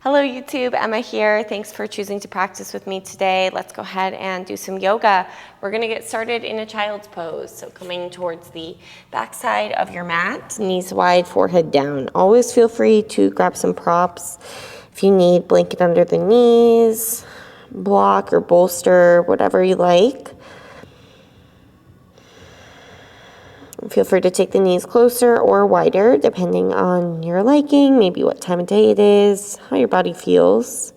Hello YouTube, Emma here. Thanks for choosing to practice with me today. Let's go ahead and do some yoga. We're gonna get started in a child's pose. So coming towards the back side of your mat, knees wide, forehead down. Always feel free to grab some props. If you need, blanket under the knees, block or bolster, whatever you like. Feel free to take the knees closer or wider, depending on your liking, maybe what time of day it is, how your body feels.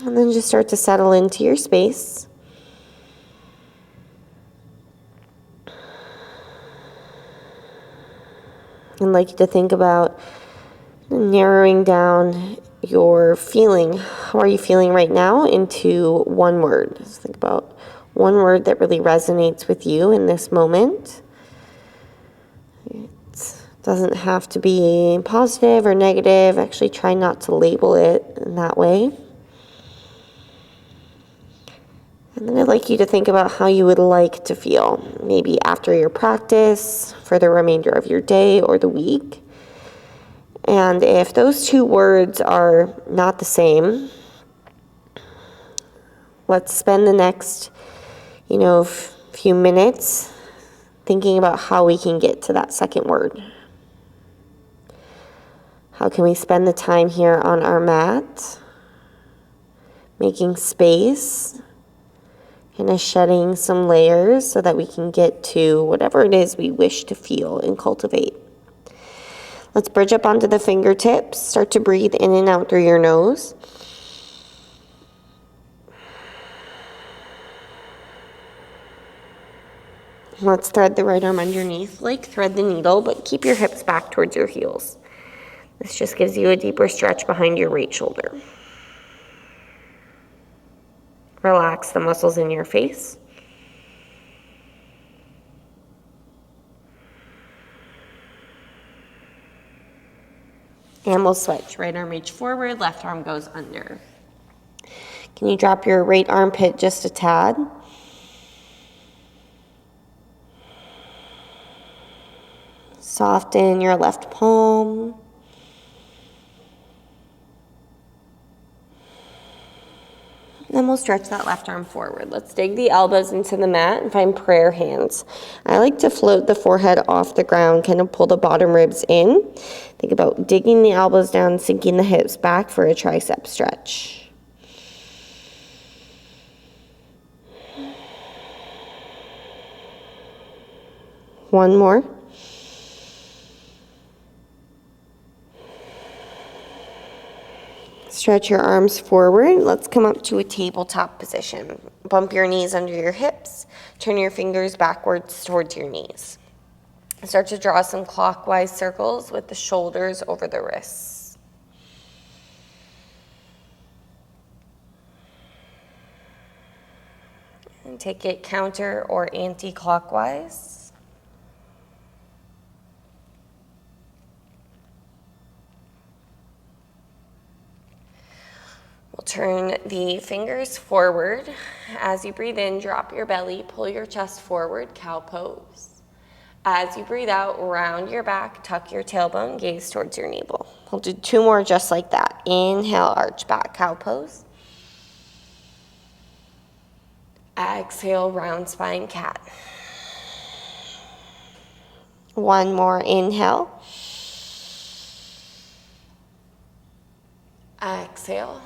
And then just start to settle into your space. I'd like you to think about narrowing down your feeling. How are you feeling right now into one word? Just think about one word that really resonates with you in this moment. It doesn't have to be positive or negative. Actually, try not to label it in that way. And then I'd like you to think about how you would like to feel, maybe after your practice, for the remainder of your day or the week. And if those two words are not the same, let's spend the next few minutes thinking about how we can get to that second word. How can we spend the time here on our mat, making space, kind of shedding some layers so that we can get to whatever it is we wish to feel and cultivate. Let's bridge up onto the fingertips. Start to breathe in and out through your nose. Let's thread the right arm underneath, like thread the needle, but keep your hips back towards your heels. This just gives you a deeper stretch behind your right shoulder. Relax the muscles in your face. And we'll switch. Right arm reach forward, left arm goes under. Can you drop your right armpit just a tad? Soften your left palm. Then we'll stretch that left arm forward. Let's dig the elbows into the mat and find prayer hands. I like to float the forehead off the ground, kind of pull the bottom ribs in. Think about digging the elbows down, sinking the hips back for a tricep stretch. One more. Stretch your arms forward. Let's come up to a tabletop position. Bump your knees under your hips. Turn your fingers backwards towards your knees. Start to draw some clockwise circles with the shoulders over the wrists. And take it counter or anti-clockwise. We'll turn the fingers forward. As you breathe in, drop your belly, pull your chest forward, cow pose. As you breathe out, round your back, tuck your tailbone, gaze towards your navel. We'll do two more just like that. Inhale, arch back, cow pose. Exhale, round spine, cat. One more, inhale. Exhale.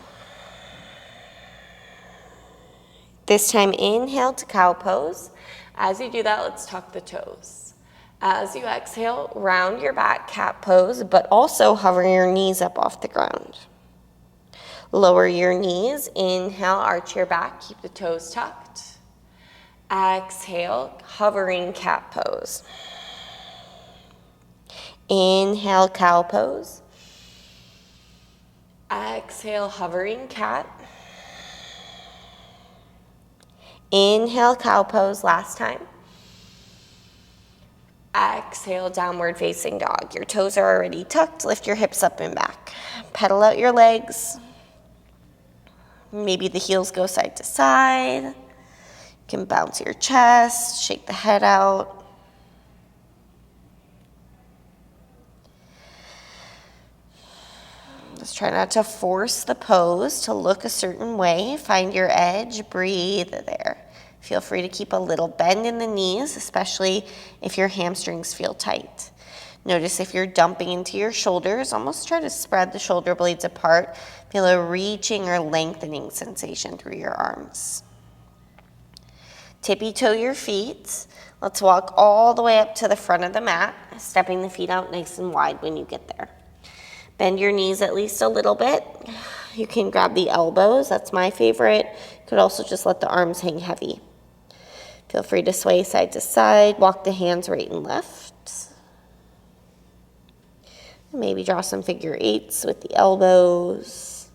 This time, inhale to cow pose. As you do that, let's tuck the toes. As you exhale, round your back, cat pose, but also hover your knees up off the ground. Lower your knees. Inhale, arch your back, keep the toes tucked. Exhale, hovering cat pose. Inhale, cow pose. Exhale, hovering cat. Inhale, cow pose, last time. Exhale, downward facing dog. Your toes are already tucked. Lift your hips up and back. Pedal out your legs. Maybe the heels go side to side. You can bounce your chest, shake the head out. Just try not to force the pose to look a certain way. Find your edge, breathe there. Feel free to keep a little bend in the knees, especially if your hamstrings feel tight. Notice if you're dumping into your shoulders, almost try to spread the shoulder blades apart. Feel a reaching or lengthening sensation through your arms. Tippy toe your feet. Let's walk all the way up to the front of the mat, stepping the feet out nice and wide when you get there. Bend your knees at least a little bit. You can grab the elbows, that's my favorite. You could also just let the arms hang heavy. Feel free to sway side to side, walk the hands right and left. Maybe draw some figure eights with the elbows.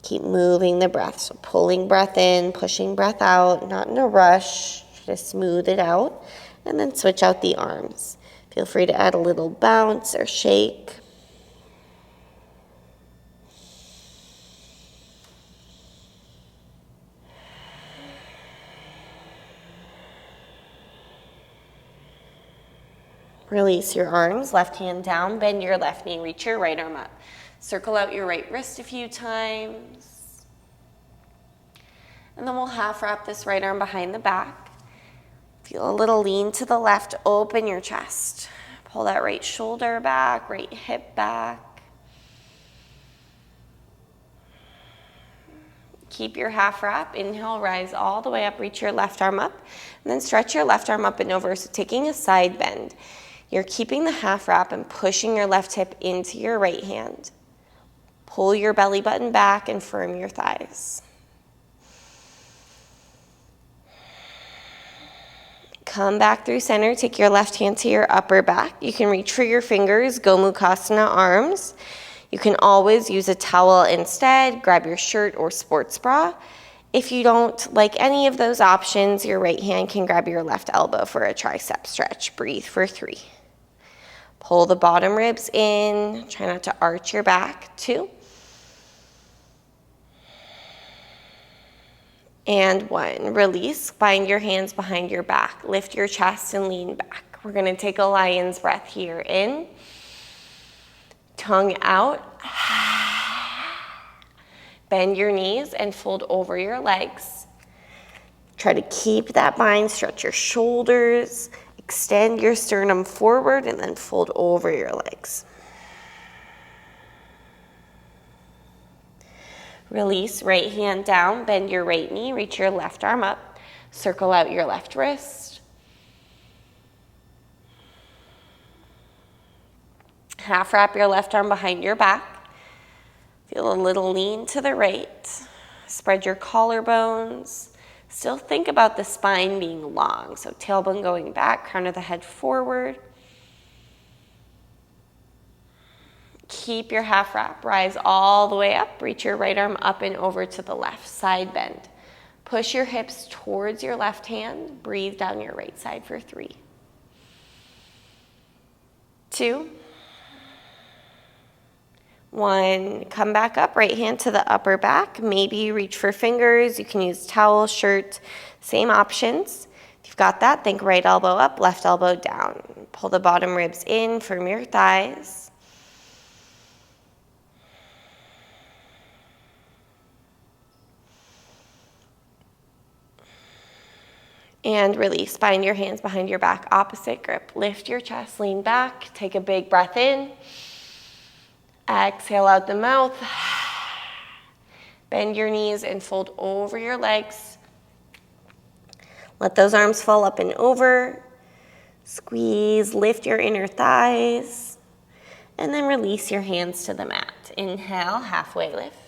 Keep moving the breath, so pulling breath in, pushing breath out, not in a rush, try to smooth it out, and then switch out the arms. Feel free to add a little bounce or shake. Release your arms, left hand down, bend your left knee, reach your right arm up. Circle out your right wrist a few times. And then we'll half wrap this right arm behind the back. Feel a little lean to the left, open your chest. Pull that right shoulder back, right hip back. Keep your half wrap. Inhale, rise all the way up, reach your left arm up, and then stretch your left arm up and over, so taking a side bend. You're keeping the half wrap and pushing your left hip into your right hand. Pull your belly button back and firm your thighs. Come back through center, take your left hand to your upper back. You can reach for your fingers, Gomukhasana arms. You can always use a towel instead, grab your shirt or sports bra. If you don't like any of those options, your right hand can grab your left elbow for a tricep stretch. Breathe for 3. Pull the bottom ribs in, try not to arch your back. 2. And 1. Release, bind your hands behind your back. Lift your chest and lean back. We're gonna take a lion's breath here. In, tongue out. Bend your knees and fold over your legs. Try to keep that bind, stretch your shoulders, extend your sternum forward, and then fold over your legs. Release, right hand down, bend your right knee, reach your left arm up, circle out your left wrist. Half wrap your left arm behind your back. Feel a little lean to the right. Spread your collarbones. Still think about the spine being long, so tailbone going back, crown of the head forward. Keep your half wrap, rise all the way up, reach your right arm up and over to the left, side bend. Push your hips towards your left hand, breathe down your right side for 3. 2. 1, come back up, right hand to the upper back. Maybe you reach for fingers, you can use towel, shirt, same options. If you've got that, think right elbow up, left elbow down. Pull the bottom ribs in, firm your thighs. And release, bind your hands behind your back, opposite grip. Lift your chest, lean back, take a big breath in. Exhale out the mouth. Bend your knees and fold over your legs. Let those arms fall up and over. Squeeze, lift your inner thighs. And then release your hands to the mat. Inhale, halfway lift.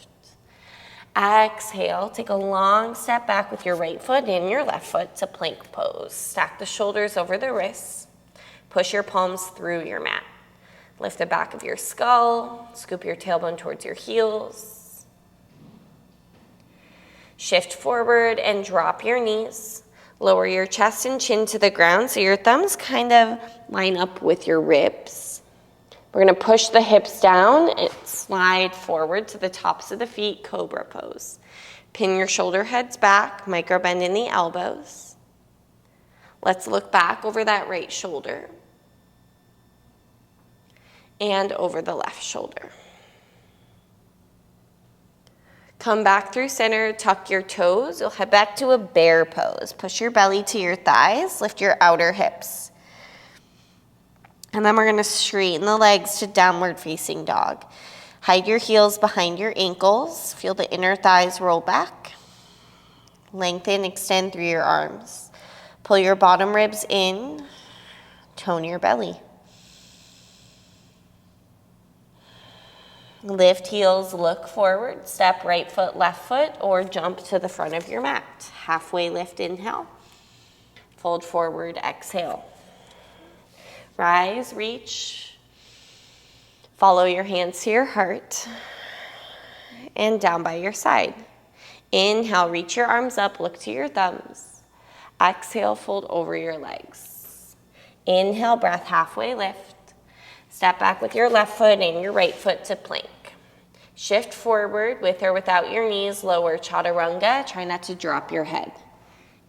Exhale, take a long step back with your right foot and your left foot to plank pose. Stack the shoulders over the wrists. Push your palms through your mat. Lift the back of your skull. Scoop your tailbone towards your heels. Shift forward and drop your knees. Lower your chest and chin to the ground so your thumbs kind of line up with your ribs. We're going to push the hips down and slide forward to the tops of the feet, cobra pose. Pin your shoulder heads back, micro bend in the elbows. Let's look back over that right shoulder. and over the left shoulder. Come back through center, tuck your toes. You'll head back to a bear pose. Push your belly to your thighs, lift your outer hips. And then we're gonna straighten the legs to downward facing dog. Hide your heels behind your ankles. Feel the inner thighs roll back. Lengthen, extend through your arms. Pull your bottom ribs in, tone your belly. Lift heels, look forward, step right foot, left foot, or jump to the front of your mat. Halfway lift, inhale. Fold forward, exhale. Rise, reach. Follow your hands to your heart and down by your side. Inhale, reach your arms up, look to your thumbs. Exhale, fold over your legs. Inhale, breath, halfway lift. Step back with your left foot and your right foot to plank. Shift forward with or without your knees, lower chaturanga. Try not to drop your head.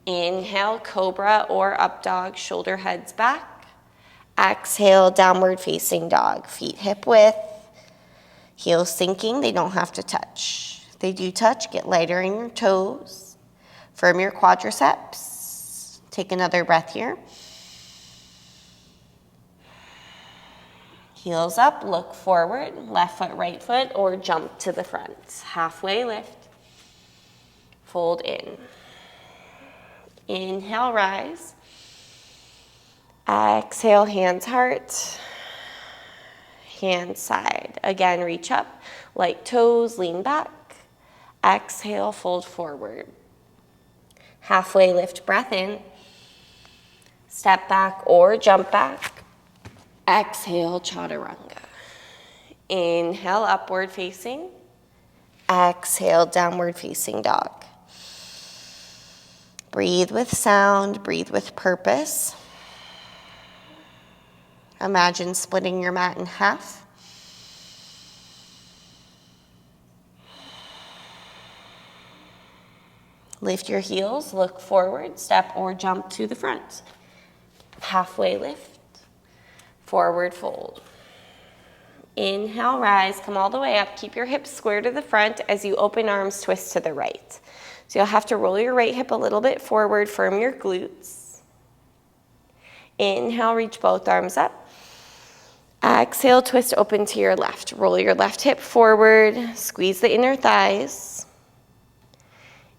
Inhale, cobra or up dog, shoulder heads back. Exhale, downward facing dog. Feet hip width, heels sinking, they don't have to touch. If they do touch, get lighter in your toes. Firm your quadriceps. Take another breath here. Heels up, look forward, left foot, right foot, or jump to the front. Halfway lift, fold in. Inhale, rise. Exhale, hands, heart. Hand, side. Again, reach up, light toes, lean back. Exhale, fold forward. Halfway lift, breath in. Step back or jump back. Exhale, chaturanga. Inhale, upward facing. Exhale, downward facing dog. Breathe with sound, breathe with purpose. Imagine splitting your mat in half. Lift your heels, look forward, step or jump to the front. Halfway lift. Forward fold. Inhale, rise, come all the way up. Keep your hips square to the front as you open arms, twist to the right. So you'll have to roll your right hip a little bit forward, firm your glutes. Inhale, reach both arms up. Exhale, twist open to your left. Roll your left hip forward, squeeze the inner thighs.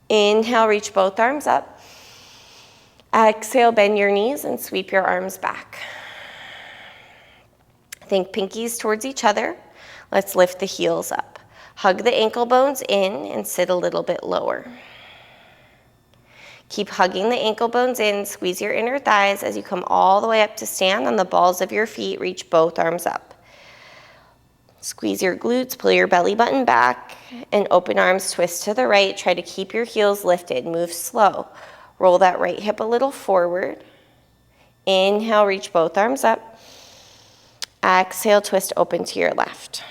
Inhale, reach both arms up. Exhale, bend your knees and sweep your arms back. Think pinkies towards each other. Let's lift the heels up. Hug the ankle bones in and sit a little bit lower. Keep hugging the ankle bones in, squeeze your inner thighs as you come all the way up to stand on the balls of your feet, reach both arms up. Squeeze your glutes, pull your belly button back, and open arms, twist to the right. Try to keep your heels lifted, move slow. Roll that right hip a little forward. Inhale, reach both arms up. Exhale, twist open to your left.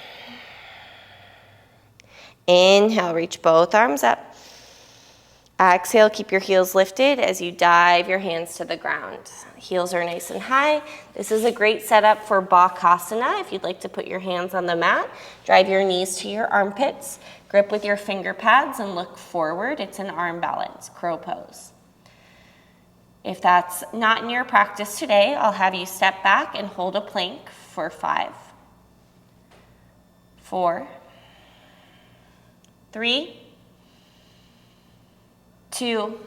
Inhale, reach both arms up. Exhale, keep your heels lifted as you dive your hands to the ground. Heels are nice and high. This is a great setup for Bakasana. If you'd like to put your hands on the mat, drive your knees to your armpits, grip with your finger pads and look forward. It's an arm balance, crow pose. If that's not in your practice today, I'll have you step back and hold a plank for 5, 4, 3, 2,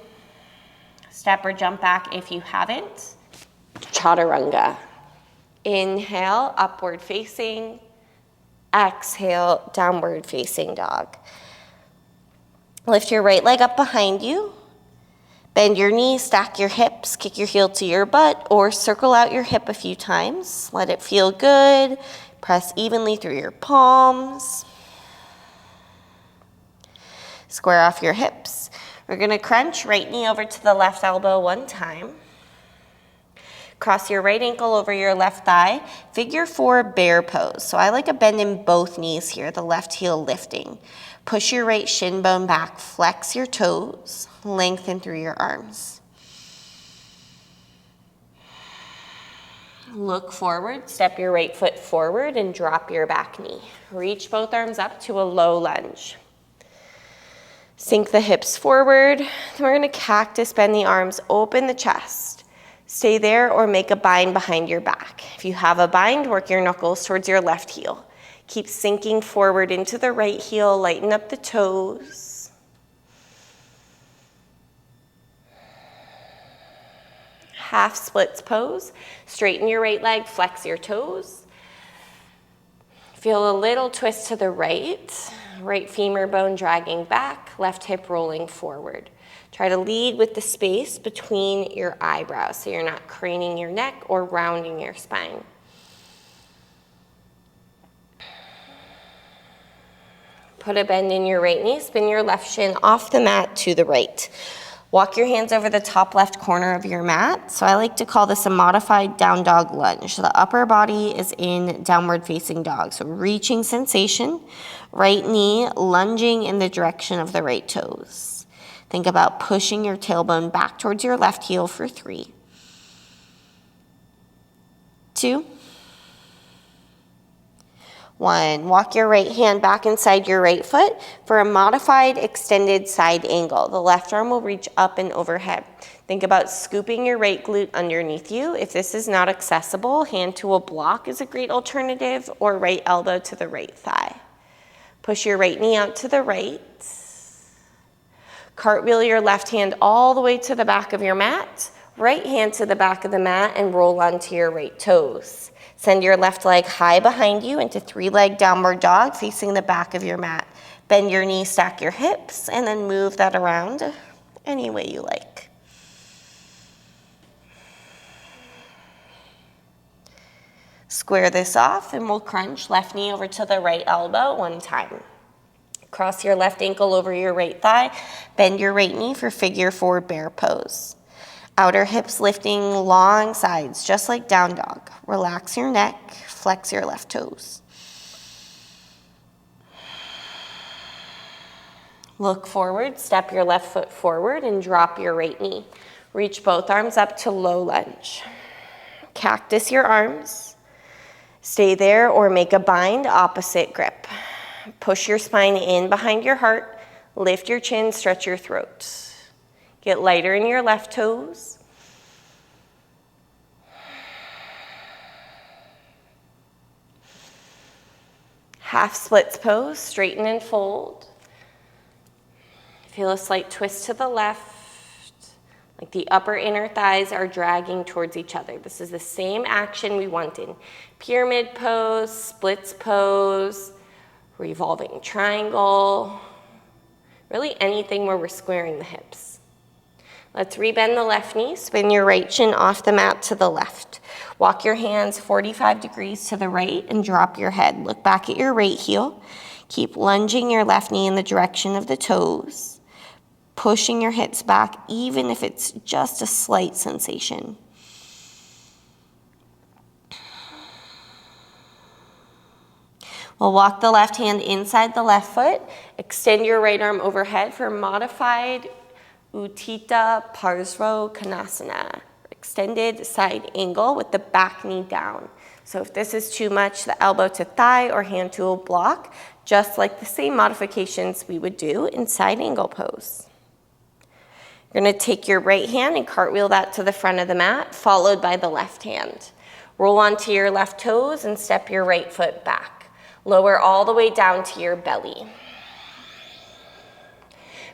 step or jump back if you haven't. Chaturanga. Inhale, upward facing. Exhale, downward facing dog. Lift your right leg up behind you. Bend your knees, stack your hips, kick your heel to your butt, or circle out your hip a few times. Let it feel good. Press evenly through your palms. Square off your hips. We're gonna crunch right knee over to the left elbow one time. Cross your right ankle over your left thigh. Figure 4 bear pose. So I like a bend in both knees here, the left heel lifting. Push your right shin bone back, flex your toes, lengthen through your arms. Look forward, step your right foot forward and drop your back knee. Reach both arms up to a low lunge. Sink the hips forward. Then we're gonna cactus bend the arms, open the chest. Stay there or make a bind behind your back. If you have a bind, work your knuckles towards your left heel. Keep sinking forward into the right heel, lighten up the toes. Half splits pose. Straighten your right leg, flex your toes. Feel a little twist to the right. Right femur bone dragging back, left hip rolling forward. Try to lead with the space between your eyebrows so you're not craning your neck or rounding your spine. Put a bend in your right knee, spin your left shin off the mat to the right. Walk your hands over the top left corner of your mat. So I like to call this a modified down dog lunge. The upper body is in downward facing dog. So reaching sensation, right knee lunging in the direction of the right toes. Think about pushing your tailbone back towards your left heel for 3, 2, 1. Walk your right hand back inside your right foot for a modified extended side angle. The left arm will reach up and overhead. Think about scooping your right glute underneath you. If this is not accessible, hand to a block is a great alternative, or right elbow to the right thigh. Push your right knee out to the right. Cartwheel your left hand all the way to the back of your mat. Right hand to the back of the mat and roll onto your right toes. Send your left leg high behind you into 3-leg downward dog facing the back of your mat. Bend your knees, stack your hips, and then move that around any way you like. Square this off and we'll crunch left knee over to the right elbow 1 time. Cross your left ankle over your right thigh. Bend your right knee for figure 4 bear pose. Outer hips lifting, long sides, just like down dog. Relax your neck, flex your left toes. Look forward, step your left foot forward and drop your right knee. Reach both arms up to low lunge. Cactus your arms. Stay there or make a bind, opposite grip. Push your spine in behind your heart. Lift your chin, stretch your throat. Get lighter in your left toes. Half splits pose, straighten and fold. Feel a slight twist to the left, like the upper inner thighs are dragging towards each other. This is the same action we want in pyramid pose, splits pose, revolving triangle, really anything where we're squaring the hips. Let's rebend the left knee, spin your right shin off the mat to the left. Walk your hands 45 degrees to the right and drop your head. Look back at your right heel. Keep lunging your left knee in the direction of the toes, pushing your hips back even if it's just a slight sensation. We'll walk the left hand inside the left foot. Extend your right arm overhead for modified Utthita Parsvakonasana, extended side angle with the back knee down. So if this is too much, the elbow to thigh or hand to a block, just like the same modifications we would do in side angle pose. You're gonna take your right hand and cartwheel that to the front of the mat, followed by the left hand. Roll onto your left toes and step your right foot back. Lower all the way down to your belly.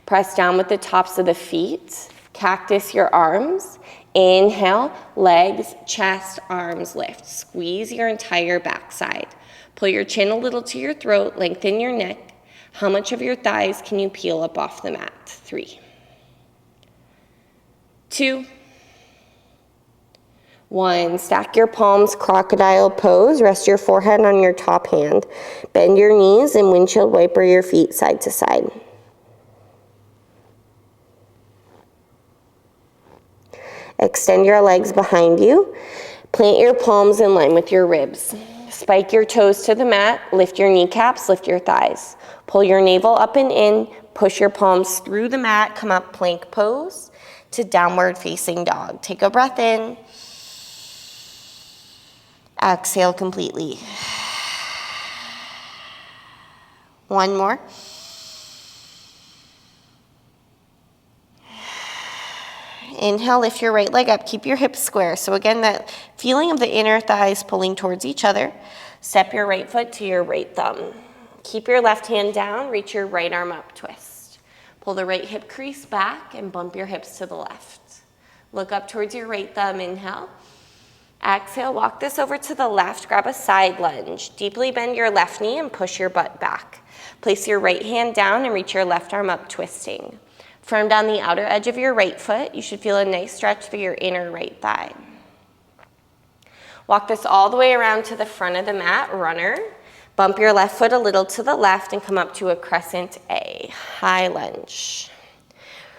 Press down with the tops of the feet. Cactus your arms. Inhale, legs, chest, arms lift. Squeeze your entire backside. Pull your chin a little to your throat, lengthen your neck. How much of your thighs can you peel up off the mat? 3, 2, 1. Stack your palms, crocodile pose. Rest your forehead on your top hand. Bend your knees and windshield wiper your feet side to side. Extend your legs behind you. Plant your palms in line with your ribs. Spike your toes to the mat. Lift your kneecaps, lift your thighs. Pull your navel up and in. Push your palms through the mat. Come up plank pose to downward facing dog. Take a breath in. Exhale completely. One more. Inhale, lift your right leg up. Keep your hips square. So again, that feeling of the inner thighs pulling towards each other. Step your right foot to your right thumb. Keep your left hand down. Reach your right arm up, twist. Pull the right hip crease back and bump your hips to the left. Look up towards your right thumb. Inhale. Exhale, walk this over to the left. Grab a side lunge. Deeply bend your left knee and push your butt back. Place your right hand down and reach your left arm up, twisting. Firm down the outer edge of your right foot. You should feel a nice stretch through your inner right thigh. Walk this all the way around to the front of the mat, runner. Bump your left foot a little to the left and come up to a crescent A, high lunge.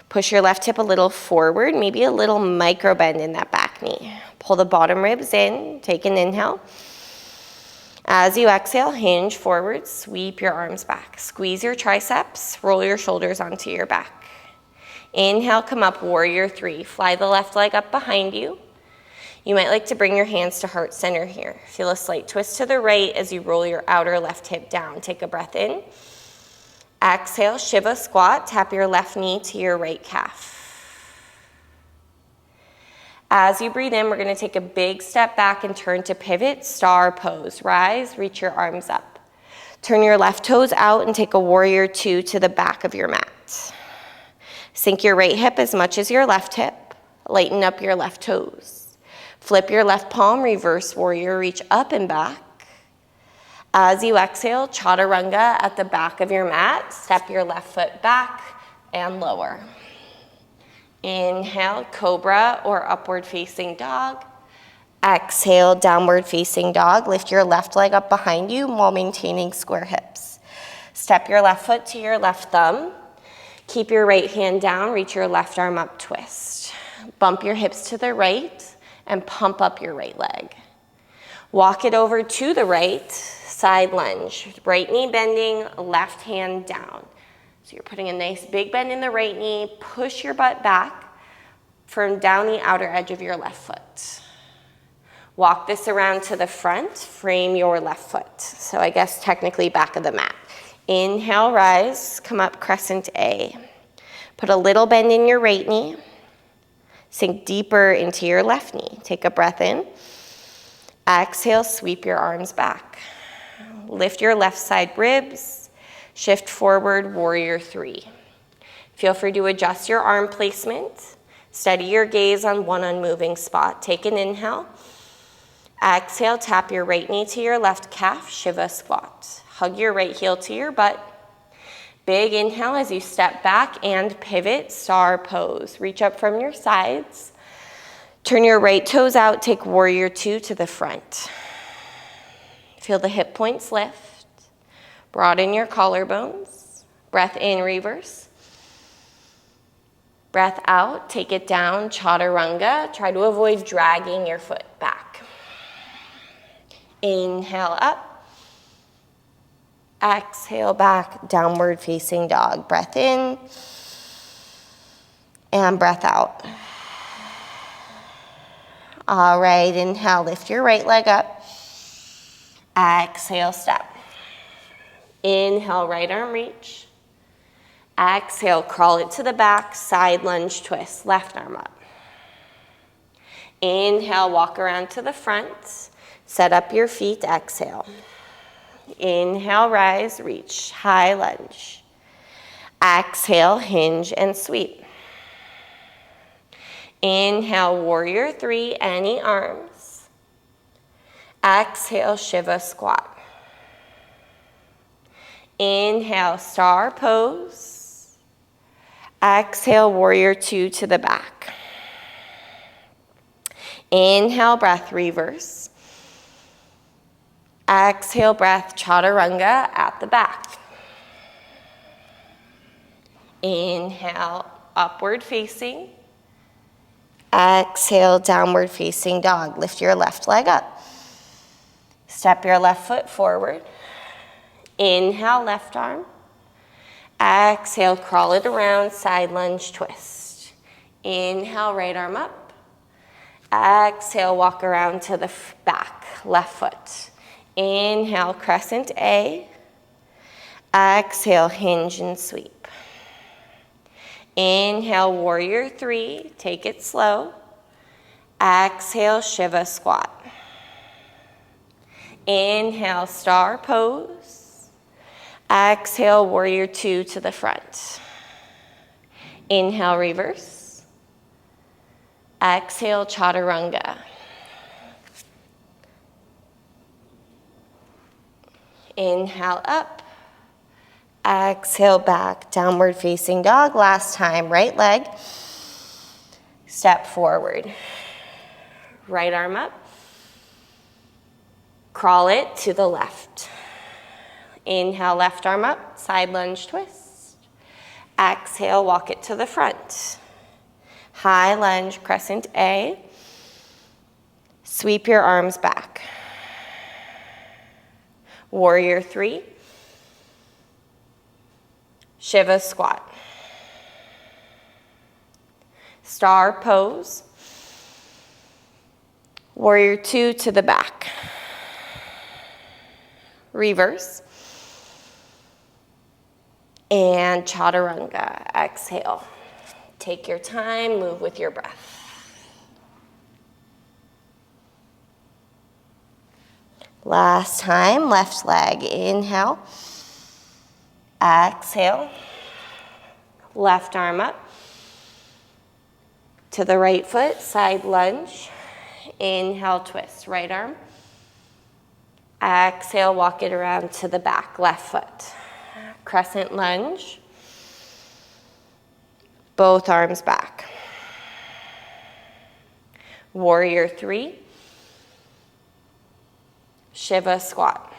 Push your left hip a little forward, maybe a little micro bend in that back knee. Pull the bottom ribs in, take an inhale. As you exhale, hinge forward, sweep your arms back. Squeeze your triceps, roll your shoulders onto your back. Inhale, come up, warrior three. Fly the left leg up behind you. You might like to bring your hands to heart center here. Feel a slight twist to the right as you roll your outer left hip down. Take a breath in. Exhale, Shiva squat. Tap your left knee to your right calf. As you breathe in, we're going to take a big step back and turn to pivot, star pose. Rise, reach your arms up. Turn your left toes out and take a warrior two to the back of your mat. Sink your right hip as much as your left hip. Lighten up your left toes. Flip your left palm, reverse warrior, reach up and back. As you exhale, chaturanga at the back of your mat. Step your left foot back and lower. Inhale, cobra or upward facing dog. Exhale, downward facing dog. Lift your left leg up behind you while maintaining square hips. Step your left foot to your left thumb. Keep your right hand down, reach your left arm up, twist. Bump your hips to the right and pump up your right leg. Walk it over to the right, side lunge. Right knee bending, left hand down. So you're putting a nice big bend in the right knee, push your butt back, firm down the outer edge of your left foot. Walk this around to the front, frame your left foot. So I guess technically back of the mat. Inhale, rise, come up, crescent A. Put a little bend in your right knee. Sink deeper into your left knee. Take a breath in. Exhale, sweep your arms back. Lift your left side ribs. Shift forward, warrior three. Feel free to adjust your arm placement. Steady your gaze on one unmoving spot. Take an inhale. Exhale, tap your right knee to your left calf, Shiva squat. Hug your right heel to your butt. Big inhale as you step back and pivot, star pose. Reach up from your sides. Turn your right toes out, take warrior two to the front. Feel the hip points lift. Broaden your collarbones. Breath in, reverse. Breath out, take it down, chaturanga. Try to avoid dragging your foot back. Inhale up. Exhale back, downward facing dog. Breath in and breath out. All right, inhale, lift your right leg up. Exhale, step. Inhale, right arm reach. Exhale, crawl it to the back, side lunge twist, left arm up. Inhale, walk around to the front. Set up your feet, exhale. Inhale, rise, reach, high lunge. Exhale, hinge and sweep. Inhale, warrior three, any arms. Exhale, Shiva squat. Inhale, star pose. Exhale, warrior two to the back. Inhale, breath, reverse. Exhale, breath, chaturanga at the back. Inhale, upward facing. Exhale, downward facing dog. Lift your left leg up. Step your left foot forward. Inhale, left arm. Exhale, crawl it around, side lunge twist. Inhale, right arm up. Exhale, walk around to the back. left foot. Inhale, crescent A. Exhale, hinge and sweep. Inhale, warrior 3, take it slow. Exhale, Shiva squat. Inhale, star pose. Exhale, warrior 2 to the front. Inhale, reverse. Exhale, chaturanga. Inhale, up. Exhale, back, downward facing dog. Last time, right leg. Step forward. Right arm up. Crawl it to the left. Inhale, left arm up, side lunge twist. Exhale, walk it to the front. High lunge, crescent A. Sweep your arms back. Warrior 3. Shiva squat. Star pose. Warrior 2 to the back. Reverse. And chaturanga. Exhale. Take your time, move with your breath. Last time, left leg. Inhale. Exhale. Left arm up. To the right foot, side lunge. Inhale, twist. Right arm. Exhale, walk it around to the back, left foot. Crescent lunge. Both arms back. Warrior 3. Shiva squat.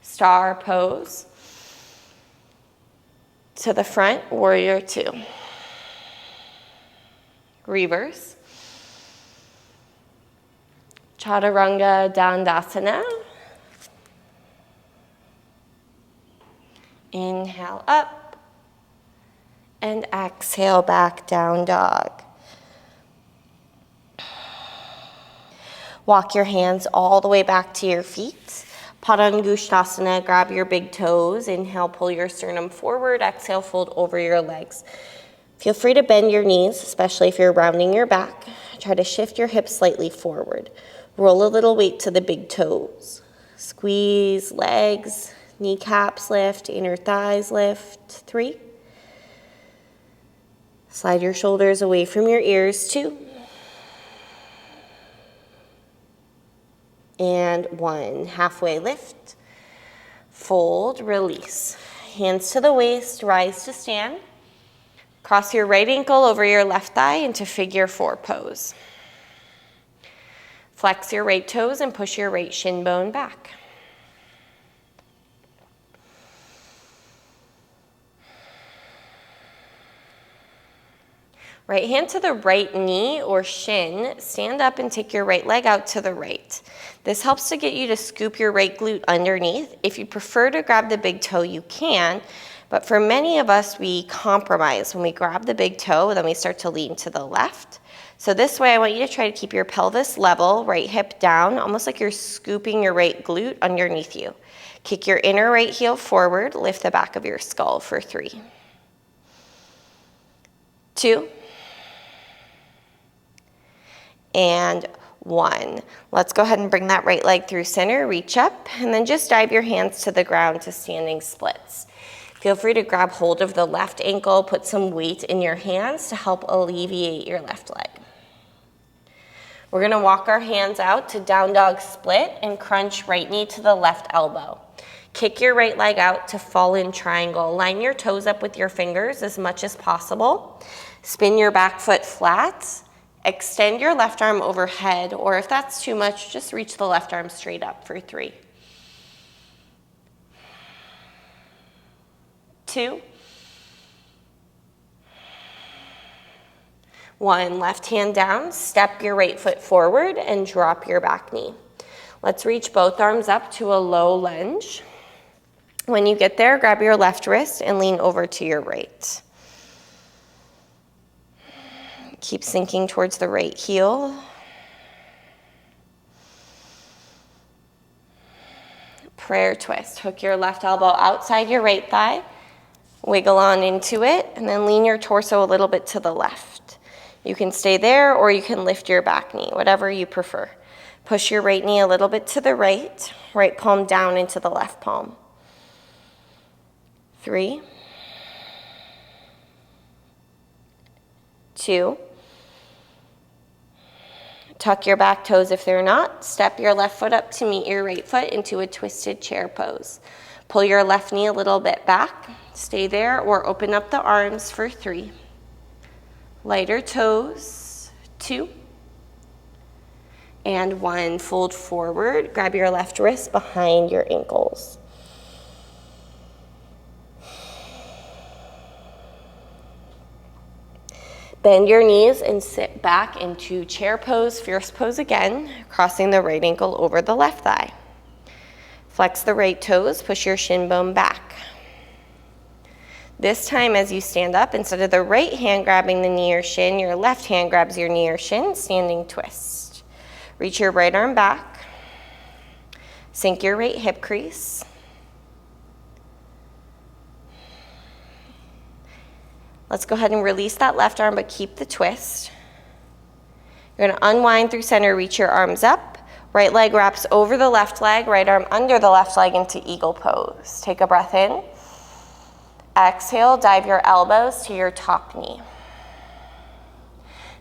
Star pose. To the front, warrior 2. Reverse. Chaturanga Dandasana. Inhale up. And exhale, back down dog. Walk your hands all the way back to your feet. Padangusthasana, grab your big toes. Inhale, pull your sternum forward. Exhale, fold over your legs. Feel free to bend your knees, especially if you're rounding your back. Try to shift your hips slightly forward. Roll a little weight to the big toes. Squeeze legs, kneecaps lift, inner thighs lift. 3. Slide your shoulders away from your ears. 2. And 1. Halfway lift. Fold, release. Hands to the waist, rise to stand. Cross your right ankle over your left thigh into figure 4 pose. Flex your right toes and push your right shin bone back. Right hand to the right knee or shin. Stand up and take your right leg out to the right. This helps to get you to scoop your right glute underneath. If you prefer to grab the big toe, you can. But for many of us, we compromise. When we grab the big toe, then we start to lean to the left. So this way, I want you to try to keep your pelvis level, right hip down, almost like you're scooping your right glute underneath you. Kick your inner right heel forward. Lift the back of your skull for 3. 2. And 1. Let's go ahead and bring that right leg through center, reach up, and then just dive your hands to the ground to standing splits. Feel free to grab hold of the left ankle, put some weight in your hands to help alleviate your left leg. We're gonna walk our hands out to down dog split and crunch right knee to the left elbow. Kick your right leg out to fall in triangle. Line your toes up with your fingers as much as possible. Spin your back foot flat. Extend your left arm overhead, or if that's too much, just reach the left arm straight up for 3. 2. 1. Left hand down, step your right foot forward and drop your back knee. Let's reach both arms up to a low lunge. When you get there, grab your left wrist and lean over to your right. Keep sinking towards the right heel. Prayer twist. Hook your left elbow outside your right thigh. Wiggle on into it, and then lean your torso a little bit to the left. You can stay there, or you can lift your back knee, whatever you prefer. Push your right knee a little bit to the right palm down into the left palm. 3, 2, tuck your back toes if they're not. Step your left foot up to meet your right foot into a twisted chair pose. Pull your left knee a little bit back. Stay there or open up the arms for 3. Lighter toes, 2. And 1, fold forward. Grab your left wrist behind your ankles. Bend your knees and sit back into chair pose, fierce pose again, crossing the right ankle over the left thigh. Flex the right toes, push your shin bone back. This time as you stand up, instead of the right hand grabbing the knee or shin, your left hand grabs your knee or shin, standing twist. Reach your right arm back. Sink your right hip crease. Let's go ahead and release that left arm, but keep the twist. You're gonna unwind through center, reach your arms up. Right leg wraps over the left leg, right arm under the left leg into eagle pose. Take a breath in. Exhale, dive your elbows to your top knee.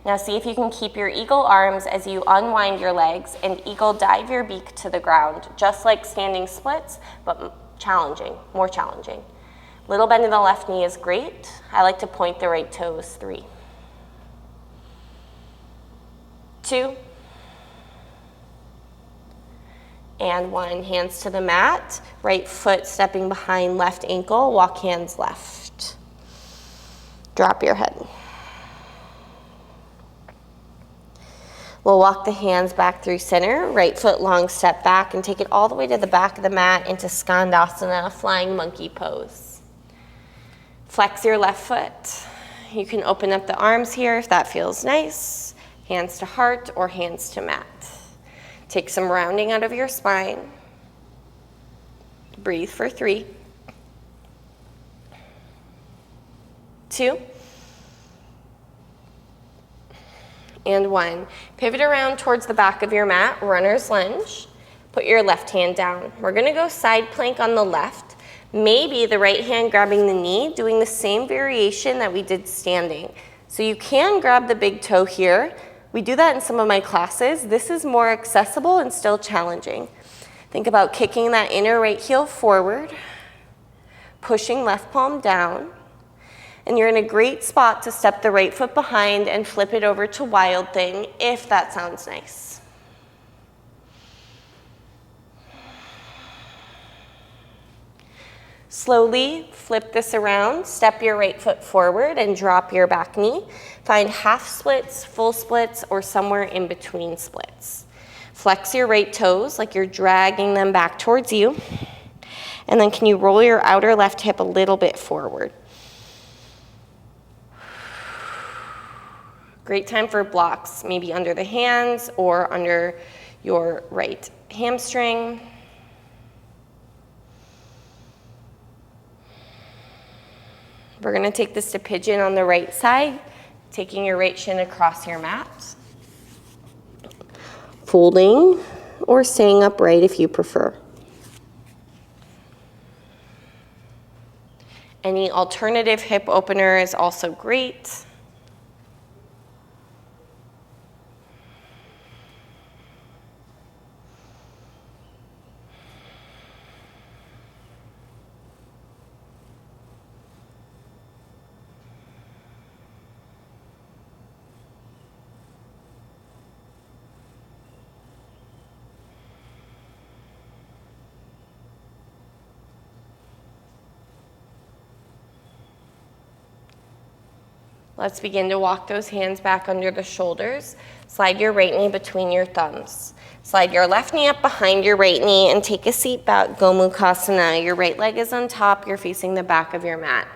Now see if you can keep your eagle arms as you unwind your legs and eagle dive your beak to the ground, just like standing splits, but challenging, more challenging. Little bend in the left knee is great. I like to point the right toes. 3, 2, and 1. Hands to the mat. Right foot stepping behind left ankle. Walk hands left. Drop your head. We'll walk the hands back through center. Right foot long step back and take it all the way to the back of the mat into Skandasana, flying monkey pose. Flex your left foot. You can open up the arms here if that feels nice. Hands to heart or hands to mat. Take some rounding out of your spine. Breathe for 3, 2, and 1. Pivot around towards the back of your mat, runner's lunge. Put your left hand down. We're gonna go side plank on the left. Maybe the right hand grabbing the knee, doing the same variation that we did standing. So you can grab the big toe here. We do that in some of my classes. This is more accessible and still challenging. Think about kicking that inner right heel forward, pushing left palm down, and you're in a great spot to step the right foot behind and flip it over to wild thing if that sounds nice. Slowly flip this around, step your right foot forward and drop your back knee. Find half splits, full splits, or somewhere in between splits. Flex your right toes like you're dragging them back towards you. And then can you roll your outer left hip a little bit forward? Great time for blocks, maybe under the hands or under your right hamstring. We're gonna take this to pigeon on the right side, taking your right shin across your mat. Folding or staying upright if you prefer. Any alternative hip opener is also great. Let's begin to walk those hands back under the shoulders. Slide your right knee between your thumbs. Slide your left knee up behind your right knee and take a seat back, Gomukhasana. Your right leg is on top, you're facing the back of your mat.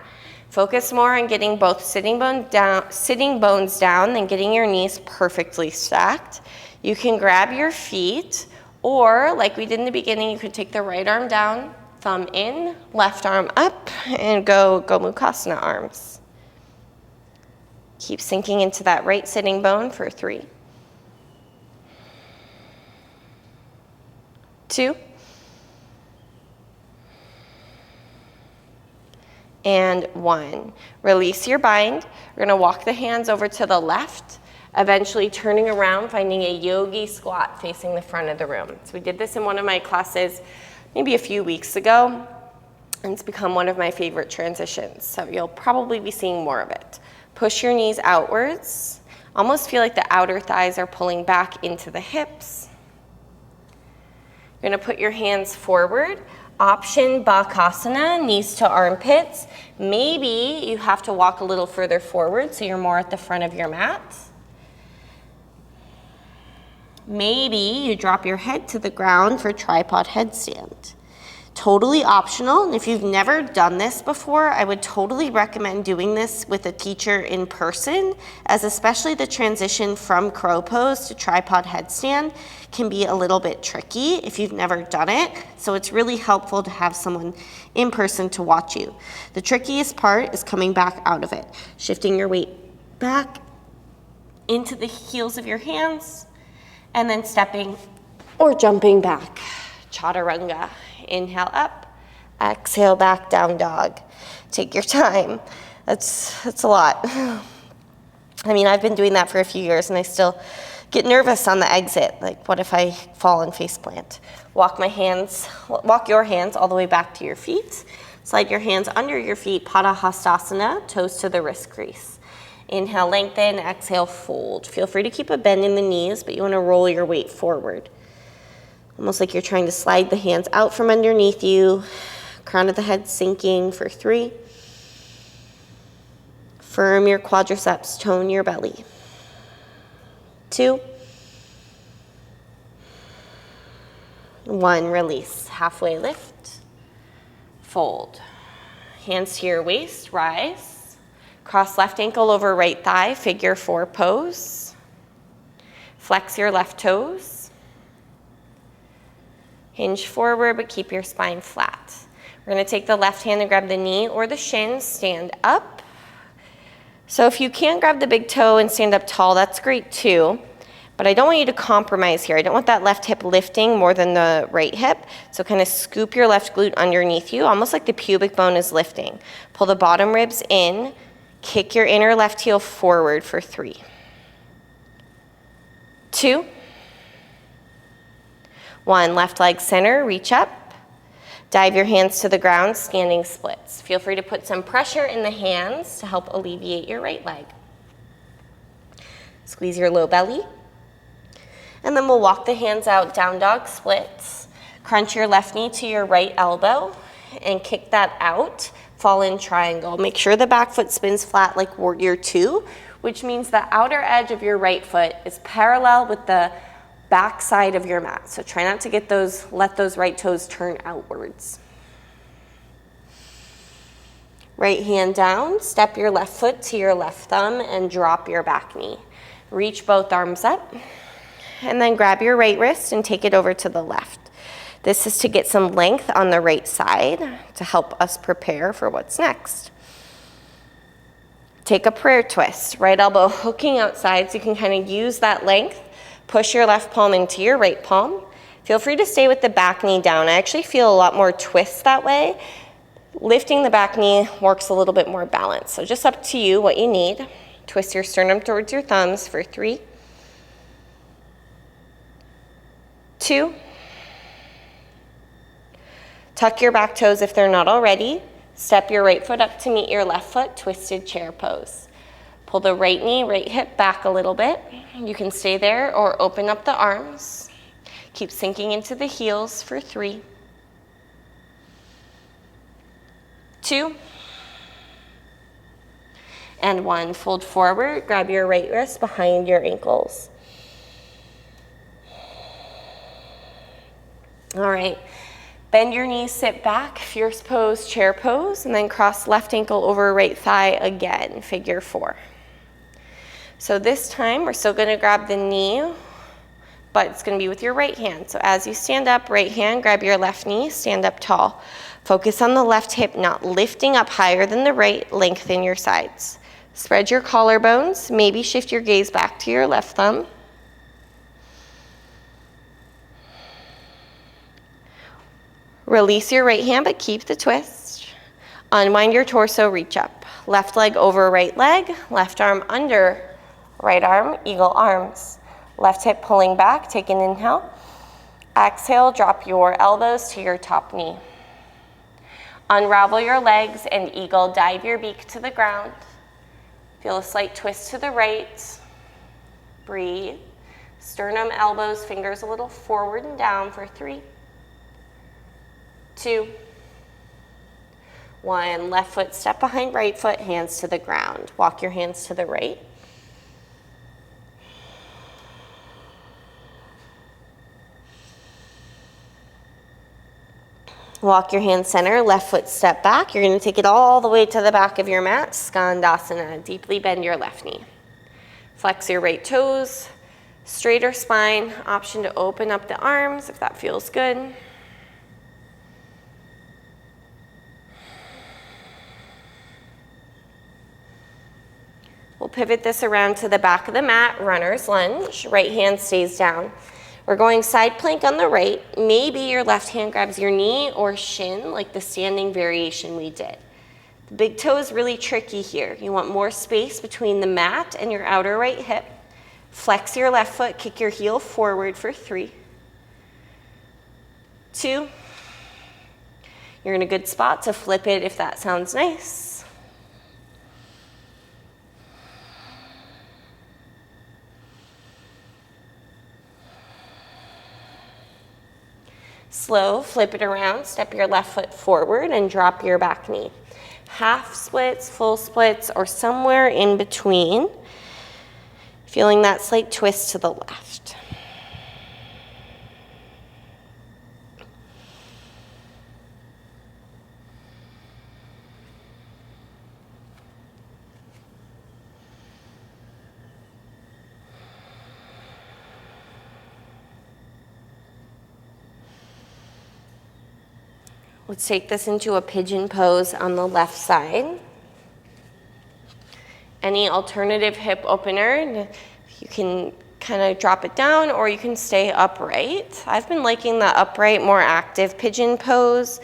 Focus more on getting both sitting bones down than getting your knees perfectly stacked. You can grab your feet Or, like we did in the beginning, you could take the right arm down, thumb in, left arm up, and go Gomukhasana arms. Keep sinking into that right sitting bone for 3, 2, and 1. Release your bind. We're gonna walk the hands over to the left, eventually turning around, finding a yogi squat facing the front of the room. So we did this in one of my classes maybe a few weeks ago, and it's become one of my favorite transitions. So you'll probably be seeing more of it. Push your knees outwards. Almost feel like the outer thighs are pulling back into the hips. You're gonna put your hands forward. Option Bakasana, knees to armpits. Maybe you have to walk a little further forward so you're more at the front of your mat. Maybe you drop your head to the ground for tripod headstand. Totally optional, and if you've never done this before, I would totally recommend doing this with a teacher in person, as especially the transition from crow pose to tripod headstand can be a little bit tricky if you've never done it, so it's really helpful to have someone in person to watch you. The trickiest part is coming back out of it, shifting your weight back into the heels of your hands, and then stepping or jumping back. Chaturanga. Inhale up, exhale back, down dog. Take your time. That's a lot. I mean, I've been doing that for a few years and I still get nervous on the exit. Like, what if I fall and face plant? Walk your hands all the way back to your feet. Slide your hands under your feet, Padahastasana, toes to the wrist crease. Inhale, lengthen, exhale, fold. Feel free to keep a bend in the knees, but you want to roll your weight forward. Almost like you're trying to slide the hands out from underneath you. Crown of the head sinking for 3. Firm your quadriceps, tone your belly. 2. 1, release. Halfway lift, fold. Hands to your waist, rise. Cross left ankle over right thigh, figure 4 pose. Flex your left toes. Hinge forward, but keep your spine flat. We're gonna take the left hand and grab the knee or the shin, stand up. So if you can't grab the big toe and stand up tall, that's great too. But I don't want you to compromise here. I don't want that left hip lifting more than the right hip. So kind of scoop your left glute underneath you, almost like the pubic bone is lifting. Pull the bottom ribs in, kick your inner left heel forward for 3, 2, 1, left leg center, reach up. Dive your hands to the ground, standing splits. Feel free to put some pressure in the hands to help alleviate your right leg. Squeeze your low belly. And then we'll walk the hands out, down dog splits. Crunch your left knee to your right elbow and kick that out, fall in triangle. Make sure the back foot spins flat like warrior 2, which means the outer edge of your right foot is parallel with the back side of your mat. So try not to let those right toes turn outwards. Right hand down, step your left foot to your left thumb and drop your back knee. Reach both arms up and then grab your right wrist and take it over to the left. This is to get some length on the right side to help us prepare for what's next. Take a prayer twist, right elbow hooking outside so you can kind of use that length. Push your left palm into your right palm. Feel free to stay with the back knee down. I actually feel a lot more twist that way. Lifting the back knee works a little bit more balanced. So just up to you what you need. Twist your sternum towards your thumbs for 3, 2. Tuck your back toes if they're not already. Step your right foot up to meet your left foot, twisted chair pose. Pull the right knee, right hip back a little bit. You can stay there or open up the arms. Keep sinking into the heels for 3, 2, and 1. Fold forward, grab your right wrist behind your ankles. All right, bend your knees, sit back, fierce pose, chair pose, and then cross left ankle over right thigh again, figure 4. So this time, we're still gonna grab the knee, but it's gonna be with your right hand. So as you stand up, right hand, grab your left knee, stand up tall. Focus on the left hip, not lifting up higher than the right, lengthen your sides. Spread your collarbones, maybe shift your gaze back to your left thumb. Release your right hand, but keep the twist. Unwind your torso, reach up. Left leg over right leg, left arm under right arm, eagle arms. Left hip pulling back, take an inhale. Exhale, drop your elbows to your top knee. Unravel your legs and eagle, dive your beak to the ground. Feel a slight twist to the right. Breathe. Sternum, elbows, fingers a little forward and down for 3, 2, 1. Left foot step behind right foot, hands to the ground. Walk your hands to the right. Walk your hands center, left foot step back. You're gonna take it all the way to the back of your mat, Skandasana. Deeply bend your left knee. Flex your right toes, straighter spine. Option to open up the arms if that feels good. We'll pivot this around to the back of the mat, runner's lunge. Right hand stays down. We're going side plank on the right. Maybe your left hand grabs your knee or shin, like the standing variation we did. The big toe is really tricky here. You want more space between the mat and your outer right hip. Flex your left foot, kick your heel forward for 3, 2. You're in a good spot to flip it if that sounds nice. Slow, flip it around, step your left foot forward and drop your back knee. Half splits, full splits, or somewhere in between. Feeling that slight twist to the left. Let's take this into a pigeon pose on the left side. Any alternative hip opener, you can kind of drop it down or you can stay upright. I've been liking the upright, more active pigeon pose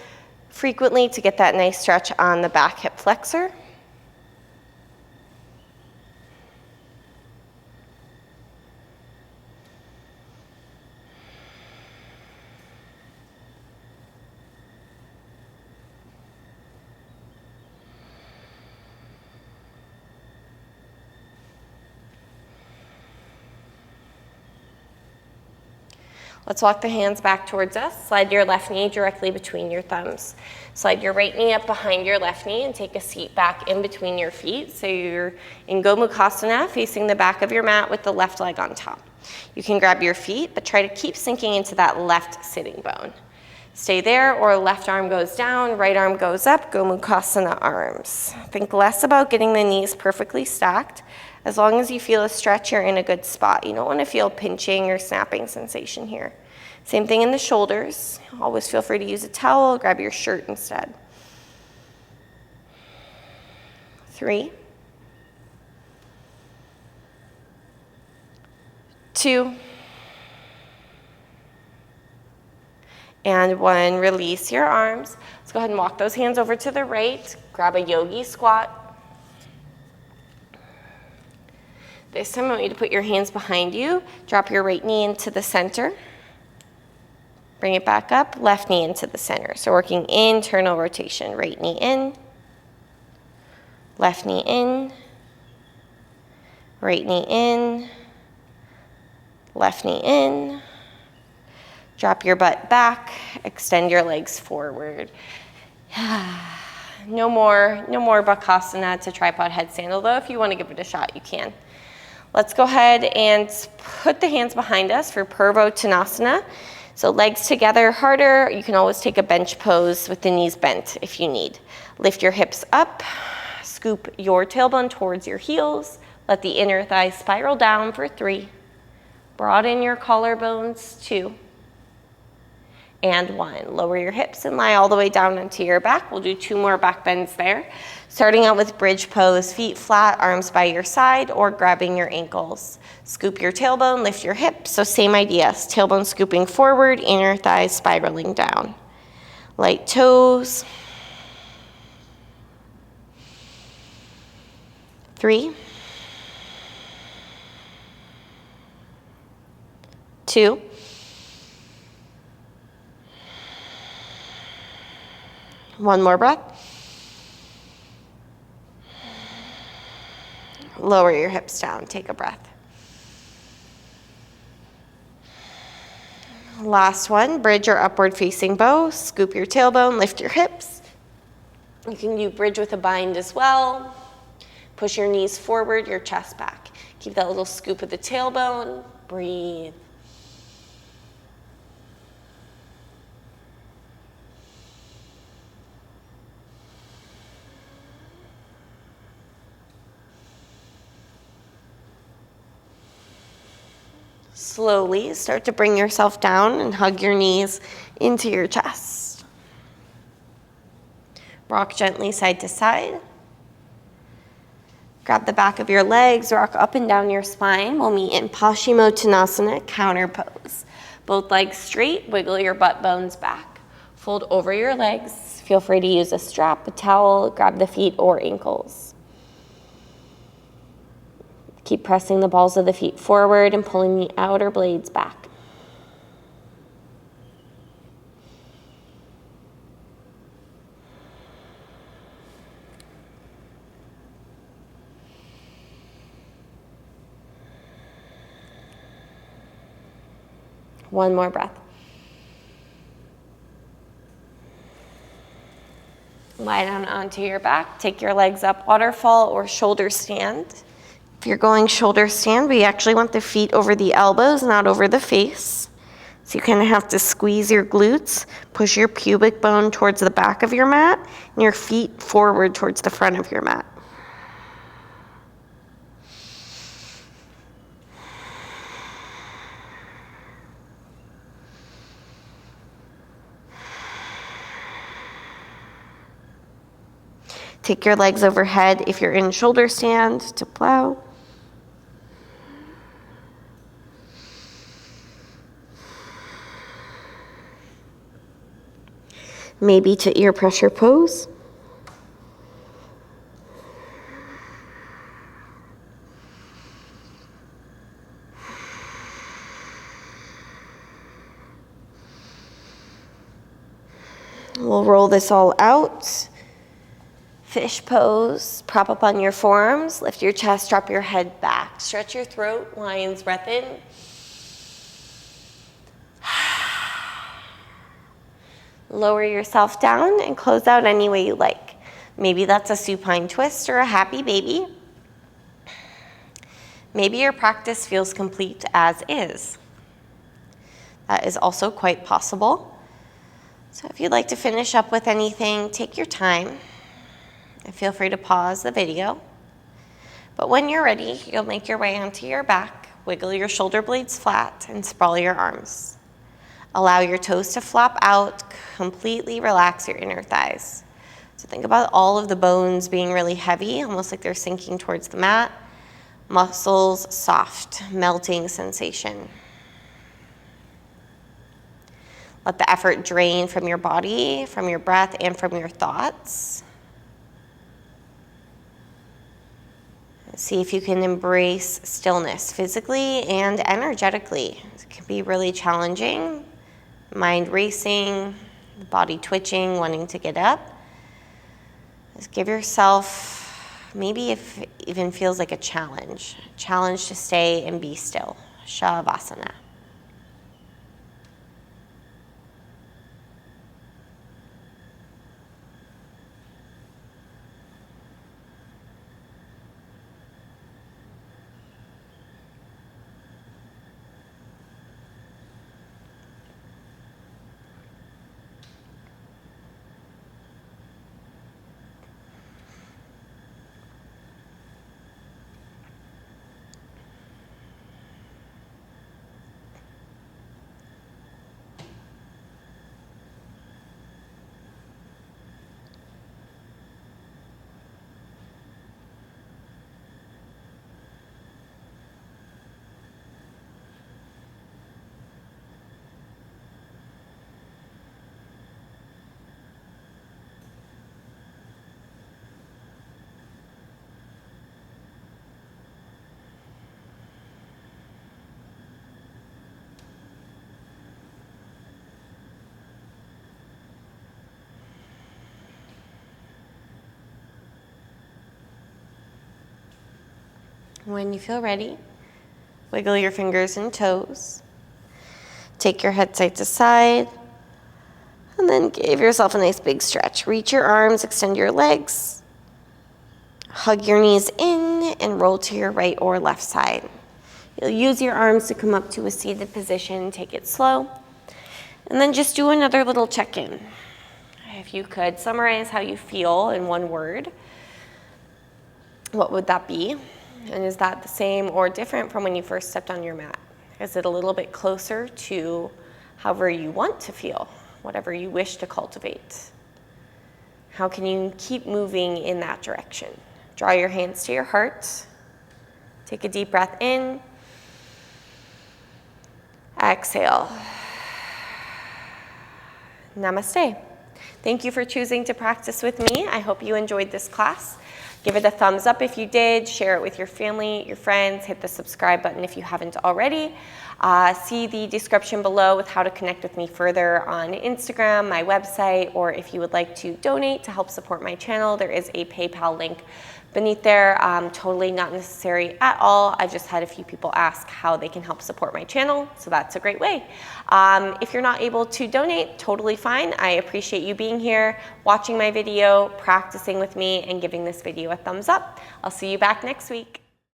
frequently to get that nice stretch on the back hip flexor. Let's walk the hands back towards us. Slide your left knee directly between your thumbs. Slide your right knee up behind your left knee and take a seat back in between your feet. So you're in Gomukhasana, facing the back of your mat with the left leg on top. You can grab your feet, but try to keep sinking into that left sitting bone. Stay there, or left arm goes down, right arm goes up, Gomukhasana arms. Think less about getting the knees perfectly stacked. As long as you feel a stretch, you're in a good spot. You don't want to feel pinching or snapping sensation here. Same thing in the shoulders. Always feel free to use a towel, grab your shirt instead. 3, 2, and 1. Release your arms. Let's go ahead and walk those hands over to the right. Grab a yogi squat. This time I want you to put your hands behind you. Drop your right knee into the center. Bring it back up, left knee into the center. So working internal rotation. Right knee in, left knee in, right knee in, left knee in. Drop your butt back, extend your legs forward. No more Bakasana to tripod headstand, although if you want to give it a shot, you can. Let's go ahead and put the hands behind us for Purvottanasana. So legs together harder. You can always take a bench pose with the knees bent if you need. Lift your hips up, scoop your tailbone towards your heels. Let the inner thighs spiral down for 3, Broaden your collarbones, 2, and 1. Lower your hips and lie all the way down into your back. We'll do 2 more back bends there. Starting out with bridge pose, feet flat, arms by your side, or grabbing your ankles. Scoop your tailbone, lift your hips. So same idea, tailbone scooping forward, inner thighs spiraling down. Light toes. 3, 2, 1 more breath. Lower your hips down, take a breath. Last one, bridge or upward facing bow. Scoop your tailbone, lift your hips. You can do bridge with a bind as well. Push your knees forward, your chest back. Keep that little scoop of the tailbone. Breathe. Slowly start to bring yourself down and hug your knees into your chest. Rock gently side to side. Grab the back of your legs, rock up and down your spine. We'll meet in Paschimottanasana, counter pose. Both legs straight, wiggle your butt bones back. Fold over your legs. Feel free to use a strap, a towel, grab the feet or ankles. Keep pressing the balls of the feet forward and pulling the outer blades back. One more breath. Lie down onto your back. Take your legs up, waterfall or shoulder stand. If you're going shoulder stand, we actually want the feet over the elbows, not over the face. So you kind of have to squeeze your glutes, push your pubic bone towards the back of your mat, and your feet forward towards the front of your mat. Take your legs overhead if you're in shoulder stand to plow. Maybe to ear pressure pose. We'll roll this all out. Fish pose, prop up on your forearms, lift your chest, drop your head back. Stretch your throat, lion's breath in. Lower yourself down and close out any way you like. Maybe that's a supine twist or a happy baby. Maybe your practice feels complete as is. That is also quite possible. So if you'd like to finish up with anything, take your time. And feel free to pause the video. But when you're ready, you'll make your way onto your back, wiggle your shoulder blades flat, and sprawl your arms. Allow your toes to flop out, completely relax your inner thighs. So think about all of the bones being really heavy, almost like they're sinking towards the mat. Muscles soft, melting sensation. Let the effort drain from your body, from your breath, and from your thoughts. See if you can embrace stillness physically and energetically. It can be really challenging. Mind racing, the body twitching, wanting to get up. Just give yourself, maybe if it even feels like a challenge to stay and be still. Savasana. When you feel ready, wiggle your fingers and toes. Take your head side to side. And then give yourself a nice big stretch. Reach your arms, extend your legs. Hug your knees in and roll to your right or left side. You'll use your arms to come up to a seated position. Take it slow. And then just do another little check-in. If you could summarize how you feel in one word, what would that be? And is that the same or different from when you first stepped on your mat? Is it a little bit closer to however you want to feel, whatever you wish to cultivate? How can you keep moving in that direction? Draw your hands to your heart. Take a deep breath in. Exhale. Namaste. Thank you for choosing to practice with me. I hope you enjoyed this class. Give it a thumbs up if you did. Share it with your family, your friends. Hit the subscribe button if you haven't already. See the description below with how to connect with me further on Instagram, my website, or if you would like to donate to help support my channel, there is a PayPal link beneath there. Totally not necessary at all. I just had a few people ask how they can help support my channel, so that's a great way. If you're not able to donate, totally fine. I appreciate you being here, watching my video, practicing with me, and giving this video a thumbs up. I'll see you back next week.